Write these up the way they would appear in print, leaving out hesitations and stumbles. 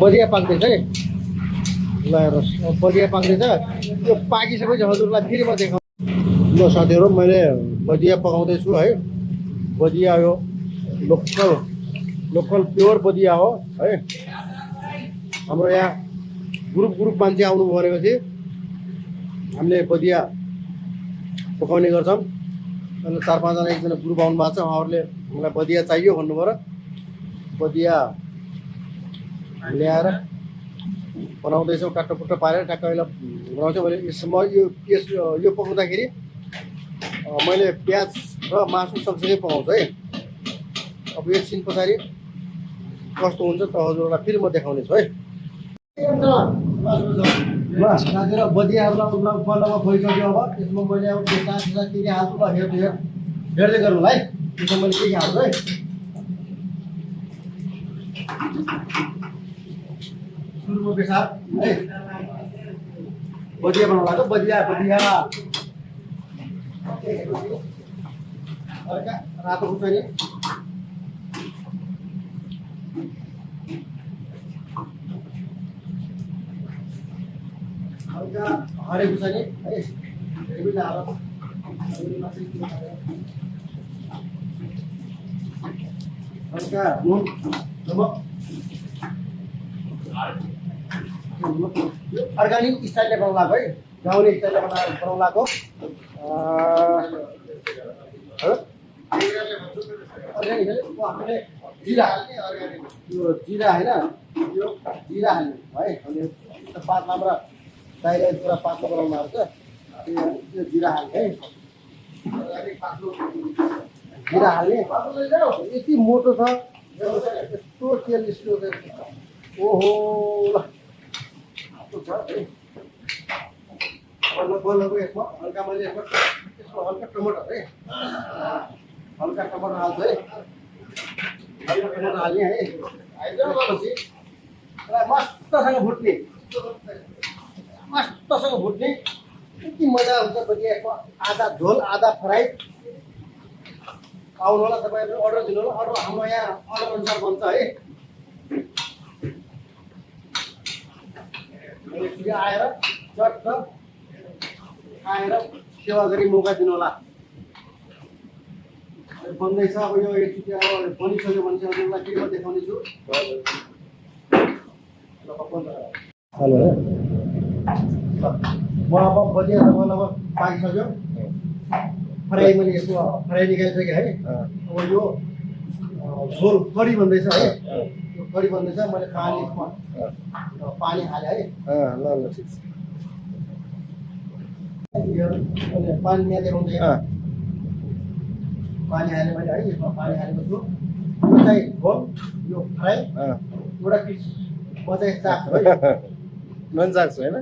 बदिया पाक्दैछ है। ल हेर्नुहोस् बदिया पाक्दैछ। यो पाकिसकेपछि हजुरलाई फेरि म देखाउँछु। ल साथीहरू मैले बदिया पकाउँदैछु है। बदिया यो लोकल प्योर बदिया हो है। हाम्रो यहाँ ग्रुप मान्छे आउनु परेको थियो, हामीले बदिया पकाउने गर्छौँ। अनि 4-5 जना एकजना ग्रुप आउनु भएको छ, उहाँहरूले मलाई बदिया चाहियो भन्नुभयो। बदिया ल्याएर बनाउँदैछौँ, काट्टो पारेर ठ्याक्क अहिले बनाउँछौँ। मैले यो पकाउँदाखेरि मैले प्याज र मासु सँगसँगै पकाउँछु है। अब एकछिन पछाडि कस्तो हुन्छ त हजुरहरूलाई फेरि म देखाउने छु है। ल साथीहरू बदिया बल्लमा भइसक्यो। अब त्यसमा मैले अब साथ के हाल्छु ल हेर्दै गर्नु है। त्यसमा मैले के हाल्छु है। सुरुमा पेसाब है, बदिया बनाउनु लाग्यो। बदिया रातो खुर्सानी, हल्का हरे खुर्सानी है, हल्का नुन नमक। अर्ग्यानिक स्टाइलले बनाउनु लाग्यो है, गाउँले स्टाइलले बनाउनु लाग्यो। जिरा यो जिरा होइन, यो जिरा हाल्ने है। अनि पातला र डाइरेक्ट पुरा पातलो बनाउनु आएको छ। यो जिरा हाल्ने है, जिरा हाल्ने। यति मोटो छ, यस्तो तेल निस्कियो। ओहो ल बल्लको यसमा हल्का मैले यसमा हल्का टमाटर है, हल्का टमाटर हाल्छ है। हल्का टमाटर हाल्ने है। त्यसपछि मस्तसँग भुट्ने यति मजा हुन्छ। बदियाको आधा झोल आधा फ्राई। आउनु होला तपाईँहरू, अर्डर दिनु होला। अर्डर हाम्रो यहाँ अर्डर अनुसार बन्छ है। आएर चट्ट आएर सेवा गरी मौका दिनु होला। बन्दैछ अब यो एकचोटि अब बनिसक्यो भने चाहिँ हजुरलाई के म देखाउने छु। हेलो म अब बदिया लगभग पाकिसक्यो। फ्राई मैले यसको फ्राई निकालिसकेँ है। अब यो झोल कडी बन्दैछ है। यो कडी बन्दैछ। मैले पानी हालेँ है। ल ठिक छ। पानी यहाँ देखाउँदै पानी हालेँ मैले है। यसमा पानी हालेको छु। यो चाहिँ झोल, यो फ्राई एउटा पिस मजाले चाख्छु है। मन चाख्छु होइन,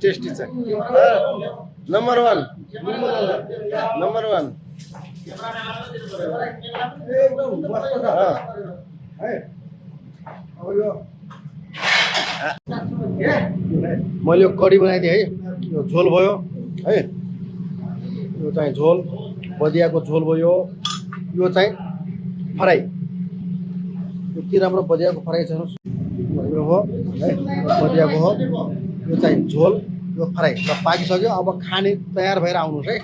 टेस्टी छ। नम्बर 1 एकदम मस्त छ है। अब यो मैले यो कडी बनाइदिएँ है। यो झोल भयो है। यो चाहिँ झोल, बदियाको झोल भयो। यो चाहिँ फ्राई, यति राम्रो बदियाको फ्राई छ। यो हो है, बदियाको हो। यो चाहिँ झोल, यो फ्राई र पाकिसक्यो। अब खाने तयार भएर आउनुहोस् है।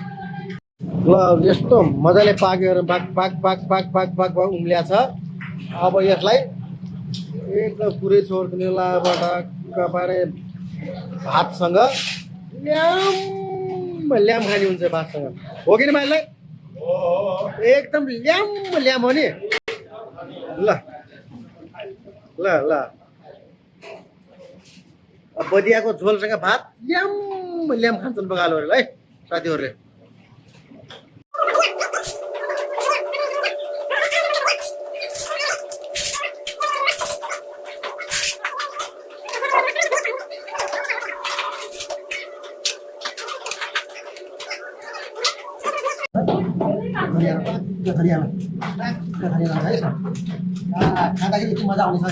ल यस्तो मजाले पाकेर पाक उम्ल्या छ। अब यसलाई एकदम पुरै छोड्दिने लाबाट कपारे भातसँग ल्याम खाने हुन्छ। भातसँग हो कि माइललाई एकदम ल्याम हो नि। ल ल ल बदियाको झोलसँग भात ल्याम खान्छन् बगालहरूले है साथीहरूले। खाँदाखेरि यति मजा आउने छ।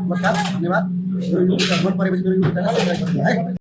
नमस्कार, धन्यवाद। मन परेपछि